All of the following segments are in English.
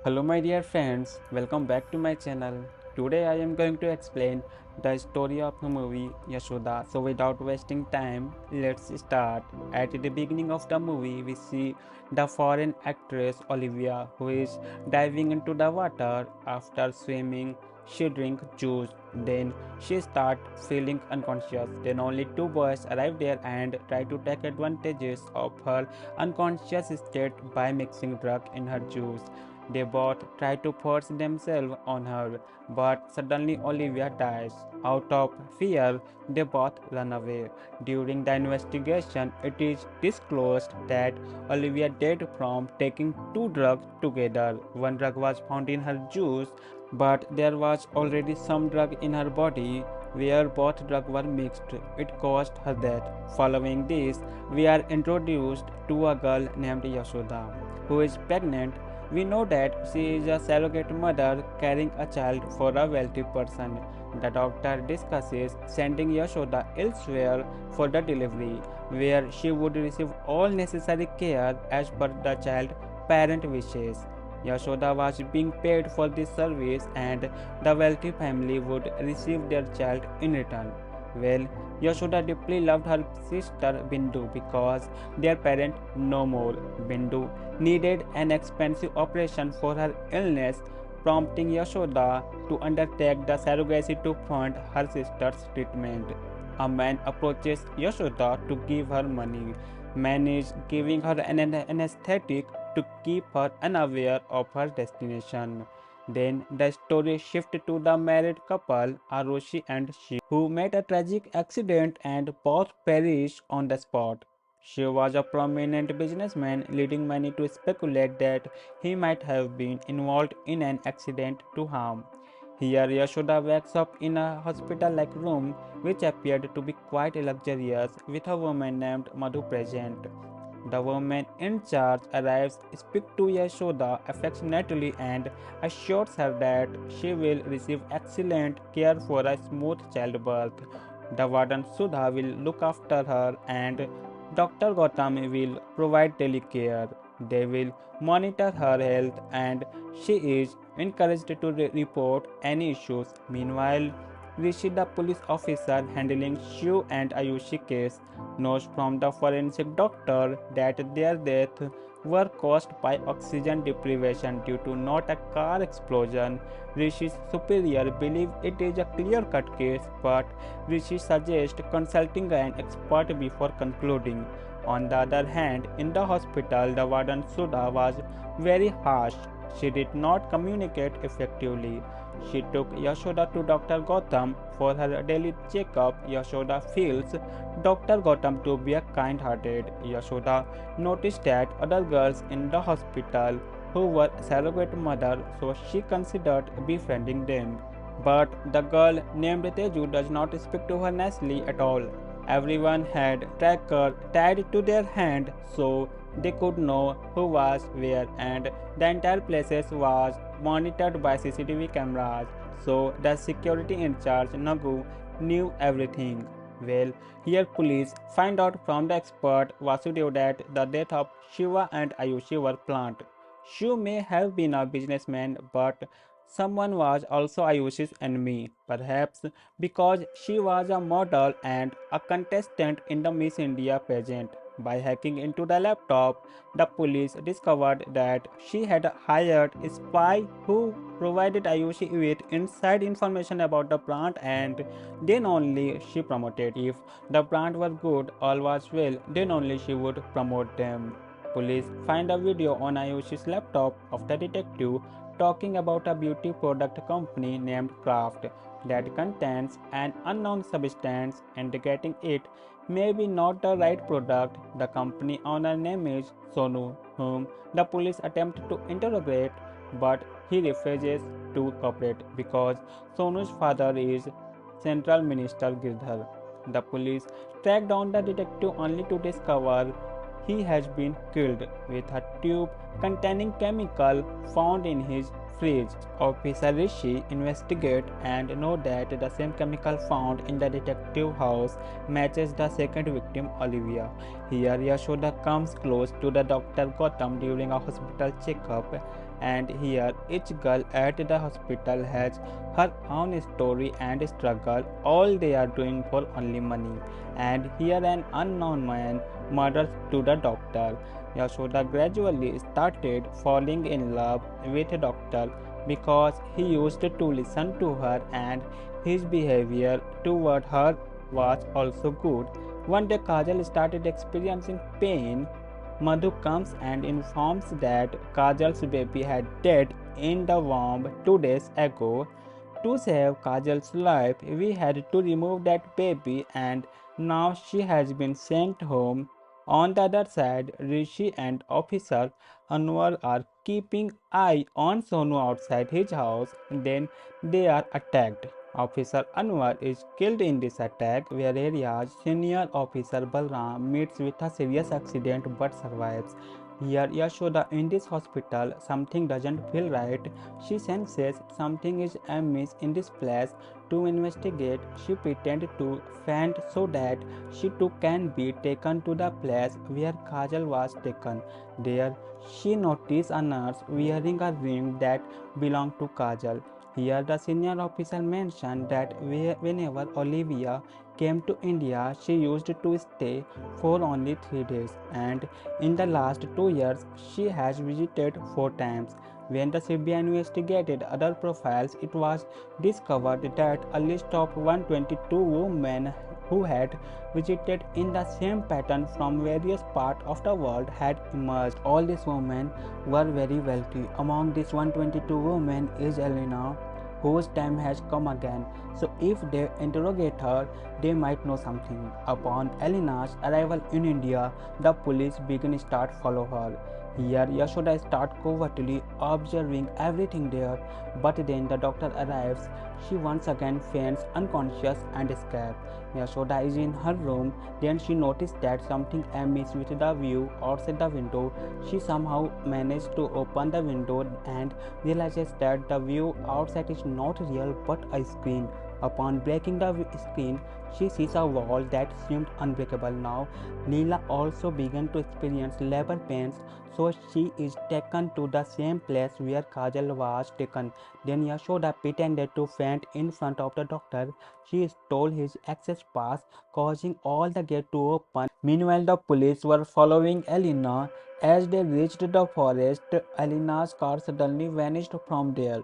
Hello my dear friends, welcome back to my channel. Today I am going to explain the story of the movie Yashoda. So without wasting time, let's start. At the beginning of the movie, we see the foreign actress Olivia who is diving into the water after swimming. She drinks juice, then she starts feeling unconscious. Then only two boys arrive there and try to take advantages of her unconscious state by mixing drug in her juice. They both try to force themselves on her, but suddenly Olivia dies. Out of fear, they both run away. During the investigation, it is disclosed that Olivia died from taking two drugs together. One drug was found in her juice, but there was already some drug in her body where both drugs were mixed. It caused her death. Following this, we are introduced to a girl named Yashoda, who is pregnant. We know that she is a surrogate mother carrying a child for a wealthy person. The doctor discusses sending Yashoda elsewhere for the delivery, where she would receive all necessary care as per the child parent wishes. Yashoda was being paid for this service and the wealthy family would receive their child in return. Well, Yashoda deeply loved her sister Bindu because their parent no more. Bindu needed an expensive operation for her illness, prompting Yashoda to undertake the surrogacy to fund her sister's treatment. A man approaches Yashoda to give her money. Man is giving her an anesthetic to keep her unaware of her destination. Then the story shifts to the married couple Arushi and Shiv, who met a tragic accident and both perished on the spot. She was a prominent businessman, leading many to speculate that he might have been involved in an accident to harm. Here, Yashoda wakes up in a hospital like room, which appeared to be quite luxurious, with a woman named Madhu present. The woman in charge arrives, speaks to Yashoda affectionately, and assures her that she will receive excellent care for a smooth childbirth. The warden Sudha will look after her, and Dr. Gautam will provide daily care. They will monitor her health, and she is encouraged to report any issues. Meanwhile, Rishi, the police officer handling Shiv and Ayushi case, knows from the forensic doctor that their deaths were caused by oxygen deprivation due to not a car explosion. Rishi's superior believe it is a clear-cut case, but Rishi suggests consulting an expert before concluding. On the other hand, in the hospital, the warden Sudha was very harsh. She did not communicate effectively. She took Yashoda to Dr. Gautam for her daily checkup. Yashoda feels Dr. Gautam to be a kind-hearted. Yashoda noticed that other girls in the hospital who were surrogate mother, so she considered befriending them. But the girl named Teju does not speak to her nicely at all. Everyone had tracker tied to their hand so they could know who was where, and the entire place was monitored by CCTV cameras, so the security in charge Nagu knew everything. Well, here police find out from the expert Vasudev that the death of Shiva and Ayushi were planned. Shiv may have been a businessman, but someone was also Ayushi's enemy, perhaps because she was a model and a contestant in the Miss India pageant. By hacking into the laptop, the police discovered that she had hired a spy who provided Ayushi with inside information about the plant, and then only she promoted. If the plant was good, all was well, then only she would promote them. Police find a video on Ayushi's laptop of the detective talking about a beauty product company named Kraft that contains an unknown substance, indicating it may be not the right product. The company owner name is Sonu, whom the police attempt to interrogate, but he refuses to cooperate because Sonu's father is Central Minister Girdhar. The police track down the detective only to discover he has been killed with a tube containing chemical found in his fridge. Officer Rishi investigate and know that the same chemical found in the detective house matches the second victim Olivia. Here Yashoda comes close to the Dr. Gautam during a hospital checkup and here each girl at the hospital has her own story and struggle. All they are doing for only money. And here an unknown man murders to the doctor. Yashoda gradually started falling in love with the doctor because he used to listen to her and his behavior toward her was also good. One day Kajal started experiencing pain. Madhu comes and informs that Kajal's baby had died in the womb 2 days ago. To save Kajal's life, we had to remove that baby and now she has been sent home. On the other side, Rishi and Officer Anwar are keeping eye on Sonu outside his house. Then they are attacked. Officer Anwar is killed in this attack, whereas senior officer Balram meets with a serious accident but survives. Here, Yashoda in this hospital, something doesn't feel right. She senses something is amiss in this place. To investigate, she pretended to faint so that she too can be taken to the place where Kajal was taken. There, she noticed a nurse wearing a ring that belonged to Kajal. Here, the senior officer mentioned that whenever Olivia came to India, she used to stay for only 3 days, and in the last 2 years, she has visited 4 times. When the CBI investigated other profiles, it was discovered that a list of 122 women who had visited in the same pattern from various parts of the world had emerged. All these women were very wealthy. Among these 122 women is Elena, whose time has come again. So if they interrogate her, they might know something. Upon Elena's arrival in India, the police begin to start follow her. Here, Yashoda starts covertly observing everything there, but then the doctor arrives. She once again faints unconscious and escapes. Yashoda is in her room. Then she noticed that something amiss with the view outside the window. She somehow managed to open the window and realizes that the view outside is not real but a screen. Upon breaking the screen, she sees a wall that seemed unbreakable now. Leela also began to experience labor pains, so she is taken to the same place where Kajal was taken. Then Yashoda pretended to faint in front of the doctor. She stole his access pass, causing all the gate to open. Meanwhile, the police were following Elena. As they reached the forest, Elena's car suddenly vanished from there.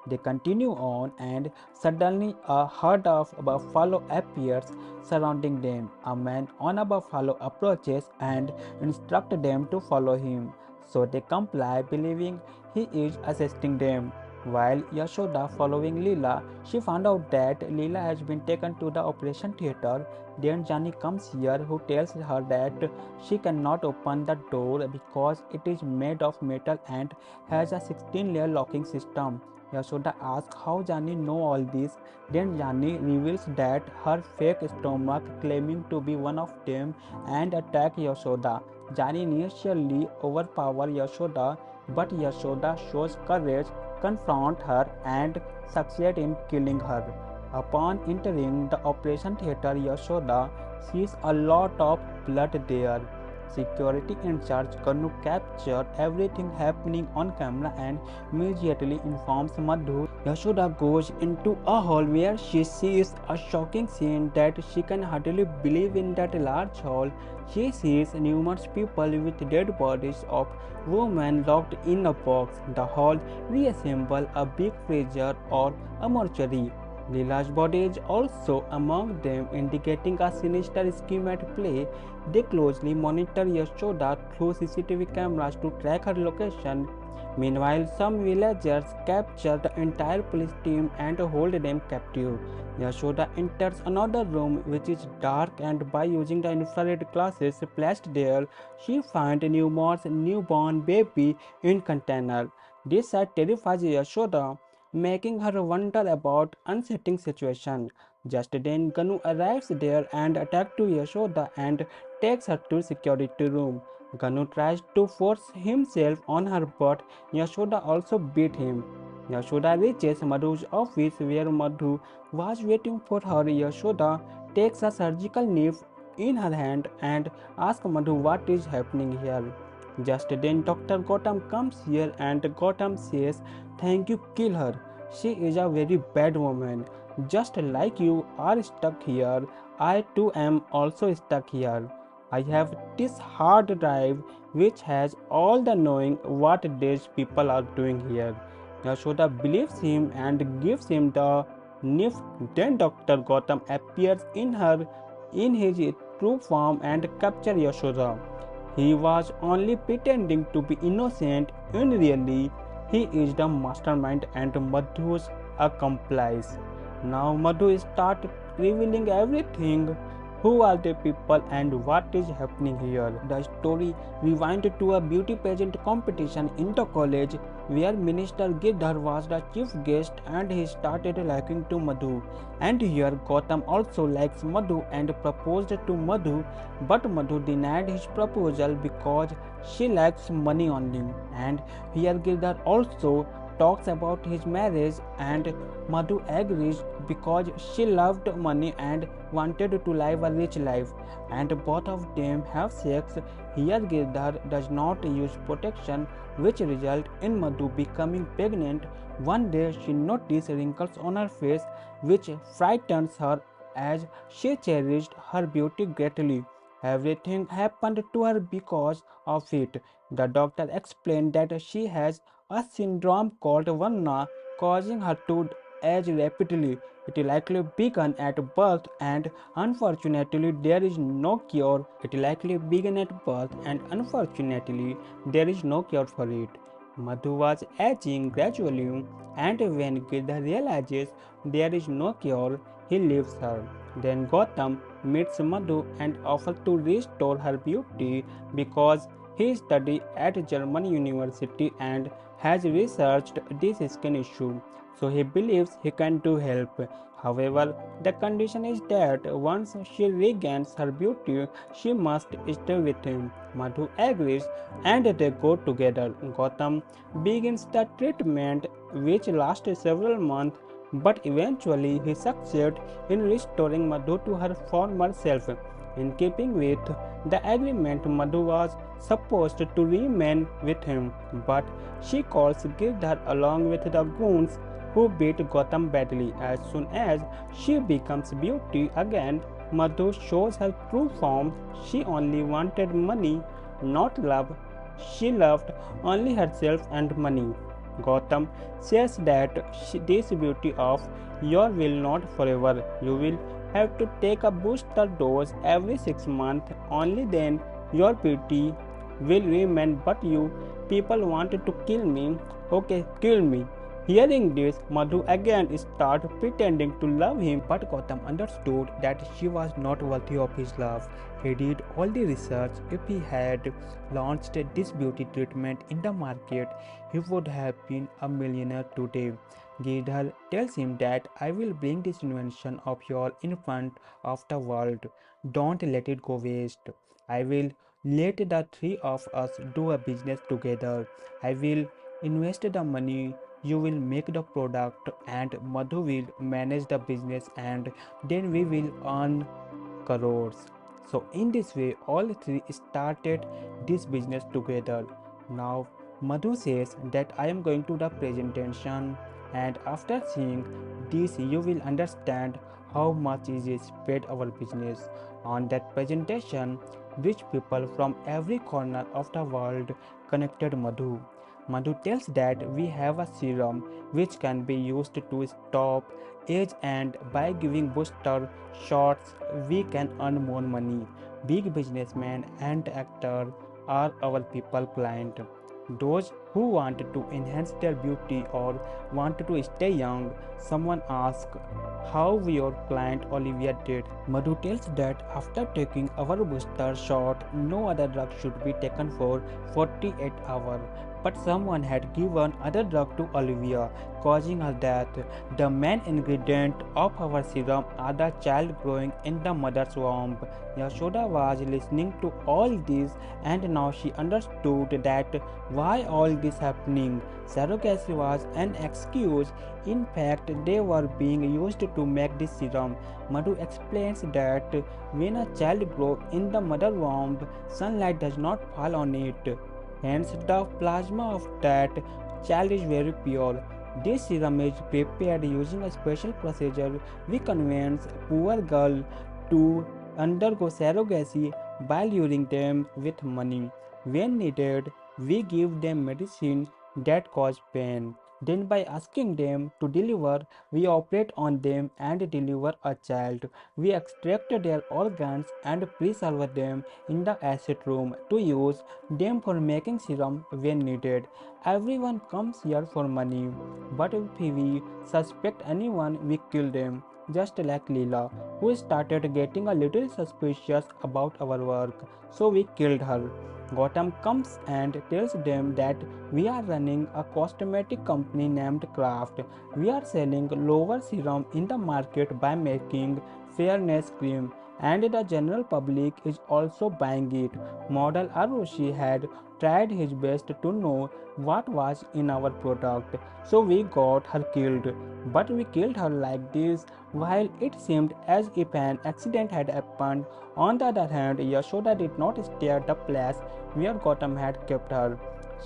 They continue on, and suddenly a herd of buffalo appears surrounding them. A man on a buffalo approaches and instructs them to follow him. So they comply, believing he is assisting them. While Yashoda following Leela, she found out that Leela has been taken to the operation theater. Then Johnny comes here, who tells her that she cannot open the door because it is made of metal and has a 16-layer locking system. Yashoda asks how Jani know all this. Then Jani reveals that her fake stomach claiming to be one of them and attack Yashoda. Jani initially overpowers Yashoda, but Yashoda shows courage, confront her and succeed in killing her. Upon entering the operation theater, Yashoda sees a lot of blood there. Security in charge Kanu captured everything happening on camera and immediately informs Madhu. Yashoda goes into a hall where she sees a shocking scene that she can hardly believe. In that large hall, she sees numerous people with dead bodies of women locked in a box. The hall resembles a big freezer or a mortuary. Leela's body is also among them, indicating a sinister scheme at play. They closely monitor Yashoda through CCTV cameras to track her location. Meanwhile, some villagers capture the entire police team and hold them captive. Yashoda enters another room which is dark, and by using the infrared glasses placed there, she finds Newmore's newborn baby in container. This sight terrifies Yashoda, making her wonder about unsettling situation. Just then Ganu arrives there and attacks to Yashoda and takes her to security room. Ganu tries to force himself on her, but Yashoda also beat him. Yashoda reaches Madhu's office where Madhu was waiting for her. Yashoda takes a surgical knife in her hand and asks Madhu what is happening here. Just then Dr. Gotham comes here and Gotham says, "Thank you, kill her. She is a very bad woman. Just like you are stuck here, I too am also stuck here. I have this hard drive which has all the knowing what these people are doing here." Yashoda believes him and gives him the NIF. Then Dr. Gotham appears in his true form and captures Yashoda. He was only pretending to be innocent. In reality, he is the mastermind and Madhu's accomplice. Now Madhu started revealing everything. Who are the people and what is happening here? The story rewinded to a beauty pageant competition in the college where Minister Girdhar was the chief guest and he started liking to Madhu. And here Gautam also likes Madhu and proposed to Madhu, but Madhu denied his proposal because she likes money only. And here Girdhar also talks about his marriage and Madhu agrees because she loved money and wanted to live a rich life, and both of them have sex. Here Girdhar does not use protection, which result in Madhu becoming pregnant. One day she notices wrinkles on her face which frightens her as she cherished her beauty greatly. Everything happened to her because of it. The doctor explained that she has a syndrome called Vanna, causing her to age rapidly. It likely began at birth and unfortunately there is no cure. It likely began at birth and unfortunately there is no cure for it. Madhu was aging gradually and when Girdhar realizes there is no cure, he leaves her. Then Gautam meets Madhu and offers to restore her beauty because he studied at German university and has researched this skin issue, so he believes he can do help. However, the condition is that once she regains her beauty, she must stay with him. Madhu agrees and they go together. Gautam begins the treatment, which lasts several months, but eventually he succeeds in restoring Madhu to her former self. In keeping with the agreement, Madhu was supposed to remain with him, but she calls Girdhar along with the goons who beat Gautam badly. As soon as she becomes beauty again, Madhu shows her true form. She only wanted money, not love. She loved only herself and money. Gautam says that this beauty of yours will not forever. You will have to take a booster dose every 6 months. Only then your beauty will remain. But you people wanted to kill me. Okay, kill me. Hearing this, Madhu again started pretending to love him, but Gautam understood that she was not worthy of his love. He did all the research. If he had launched this beauty treatment in the market, he would have been a millionaire today. Girdhar tells him that I will bring this invention of yours in front of the world. Don't let it go waste. I will let the three of us do a business together. I will invest the money, you will make the product and Madhu will manage the business and then we will earn crores. So in this way all three started this business together. Now Madhu says that I am going to the presentation and after seeing this you will understand how much is spread our business. On that presentation rich people from every corner of the world connected Madhu. Madhu tells that we have a serum which can be used to stop age and by giving booster shots we can earn more money. Big businessmen and actors are our people client. Those who want to enhance their beauty or want to stay young. Someone asks how your client Olivia did. Madhu tells that after taking our booster shot, no other drug should be taken for 48 hours. But someone had given other drug to Olivia, causing her death. The main ingredient of our serum are the child growing in the mother's womb. Yashoda was listening to all this and now she understood that why all this happening. Surrogacy was an excuse. In fact, they were being used to make this serum. Madhu explains that when a child grows in the mother womb, sunlight does not fall on it. hence the plasma of that child is very pure. This serum is prepared using a special procedure. We convince poor girl to undergo surrogacy by luring them with money. When needed, we give them medicine that cause pain. Then by asking them to deliver, we operate on them and deliver a child. We extract their organs and preserve them in the acid room to use them for making serum when needed. Everyone comes here for money, but if we suspect anyone, we kill them. Just like Leela, who started getting a little suspicious about our work, so we killed her. Gotham comes and tells them that we are running a cosmetic company named Kraft. We are selling lower serum in the market by making fairness cream, and the general public is also buying it. Model Arushi had tried his best to know what was in our product, so we got her killed. But we killed her like this while it seemed as if an accident had happened. On the other hand, Yashoda did not stay at the place where Gotham had kept her.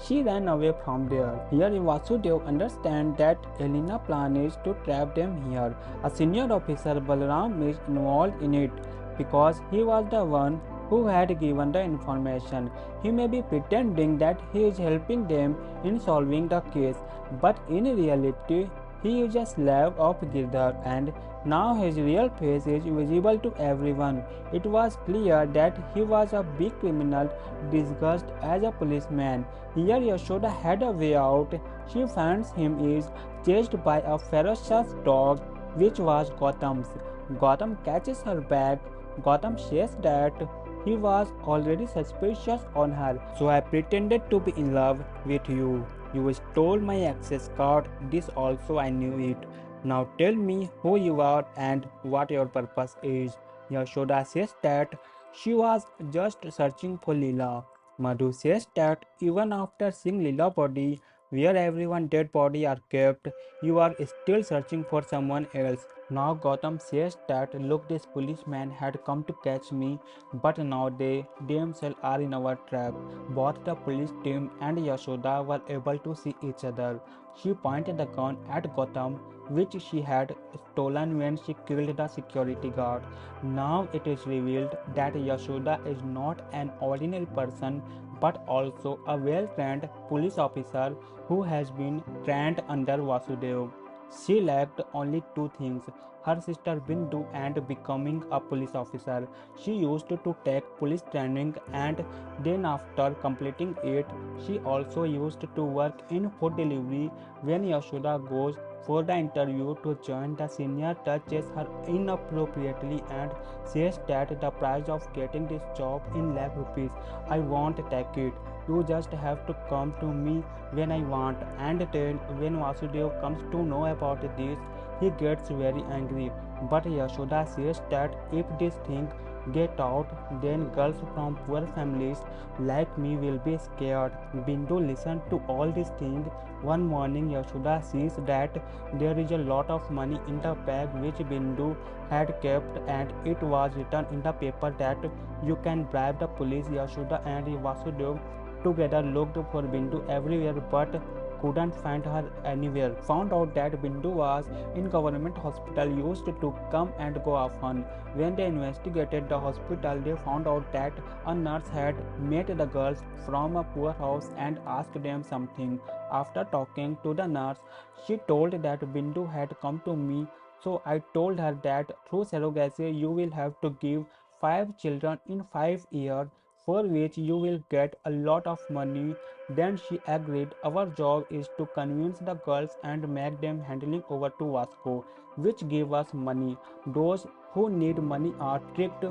She ran away from there. Here Vasudev understands that Elena plan is to trap them here. A senior officer Balaram is involved in it because he was the one who had given the information. He may be pretending that he is helping them in solving the case, but in reality he is a slave of Girdhar, and now his real face is visible to everyone. It was clear that he was a big criminal disguised as a policeman. Here Yashoda had a way out. She finds him is chased by a ferocious dog which was Gotham's. Gotham catches her back. Gotham says that he was already suspicious on her. So I pretended to be in love with you. You stole my access card. This also I knew it. Now tell me who you are and what your purpose is. Yashoda says that she was just searching for Leela. Madhu says that even after seeing Leela's body, where everyone dead body are kept, you are still searching for someone else. Now Gotham says that look, this policeman had come to catch me, but now they themselves are in our trap. Both the police team and Yashoda were able to see each other. She pointed the gun at Gotham, which she had stolen when she killed the security guard. Now it is revealed that Yashoda is not an ordinary person but also a well-trained police officer who has been trained under Vasudev. She lacked only two things, her sister Bindu and becoming a police officer. She used to take police training and then after completing it, she also used to work in food delivery. When Yashoda goes for the interview to join, the senior touches her inappropriately and says that the price of getting this job in lakh rupees. I won't take it. You just have to come to me when I want. And then when Vasudev comes to know about this, he gets very angry. But Yashoda says that if this thing get out, then girls from poor families like me will be scared. Bindu listened to all these things. One morning Yashoda sees that there is a lot of money in the bag which Bindu had kept, and it was written in the paper that you can bribe the police. Yashoda and Vasudev together looked for Bindu everywhere but couldn't find her anywhere. Found out that Bindu was in government hospital, used to come and go often. When they investigated the hospital, they found out that a nurse had met the girls from a poor house and asked them something. After talking to the nurse, she told that Bindu had come to me, so I told her that through surrogacy you will have to give 5 children in 5 years, for which you will get a lot of money. Then she agreed. Our job is to convince the girls and make them handling over to Vasco, which give us money. Those who need money are tricked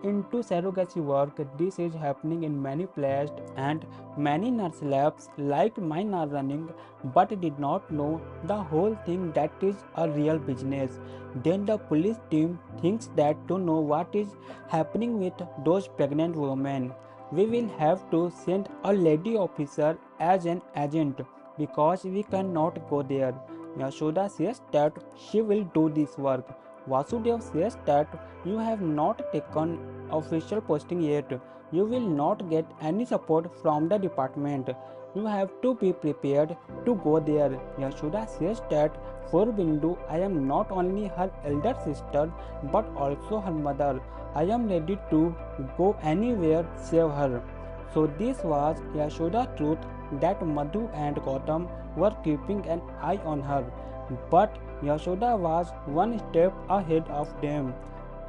into surrogacy work. This is happening in many places, and many nurse labs like mine are running but did not know the whole thing that is a real business. Then the police team thinks that to know what is happening with those pregnant women, we will have to send a lady officer as an agent because we cannot go there. Yashoda says that she will do this work. Vasudev says that you have not taken official posting yet. You will not get any support from the department. You have to be prepared to go there. Yashoda says that for Bindu, I am not only her elder sister but also her mother. I am ready to go anywhere, save her. So this was Yashoda's truth that Madhu and Gautam were keeping an eye on her. But Yashoda was one step ahead of them,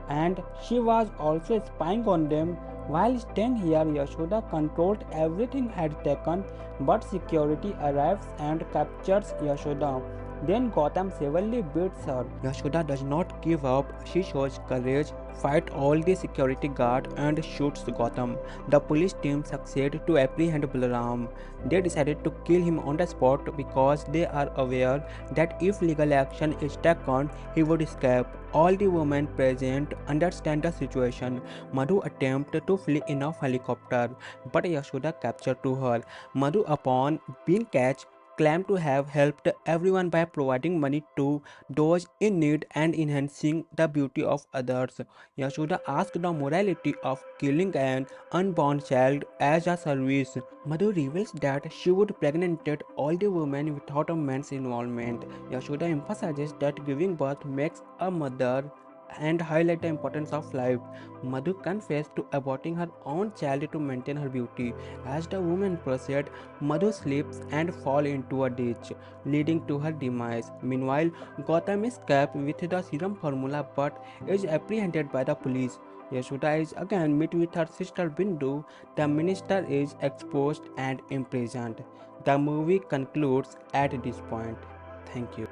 and she was also spying on them. While staying here, Yashoda controlled everything had taken, but security arrives and captures Yashoda. Then Gotham severely beats her. Yashoda does not give up. She shows courage, fights all the security guard and shoots Gotham. The police team succeeds to apprehend Balaram. They decided to kill him on the spot because they are aware that if legal action is taken, he would escape. All the women present understand the situation. Madhu attempted to flee in a helicopter, but Yashoda captured to her. Madhu, upon being catch, claimed to have helped everyone by providing money to those in need and enhancing the beauty of others. Yashoda asked the morality of killing an unborn child as a service. Madhu reveals that she would pregnant all the women without a man's involvement. Yashoda emphasizes that giving birth makes a mother and highlight the importance of life. Madhu confessed to aborting her own child to maintain her beauty. As the woman proceeds, Madhu slips and falls into a ditch, leading to her demise. Meanwhile, Gotham escapes with the serum formula but is apprehended by the police. Yashoda is again met with her sister Bindu. The minister is exposed and imprisoned. The movie concludes at this point. Thank you.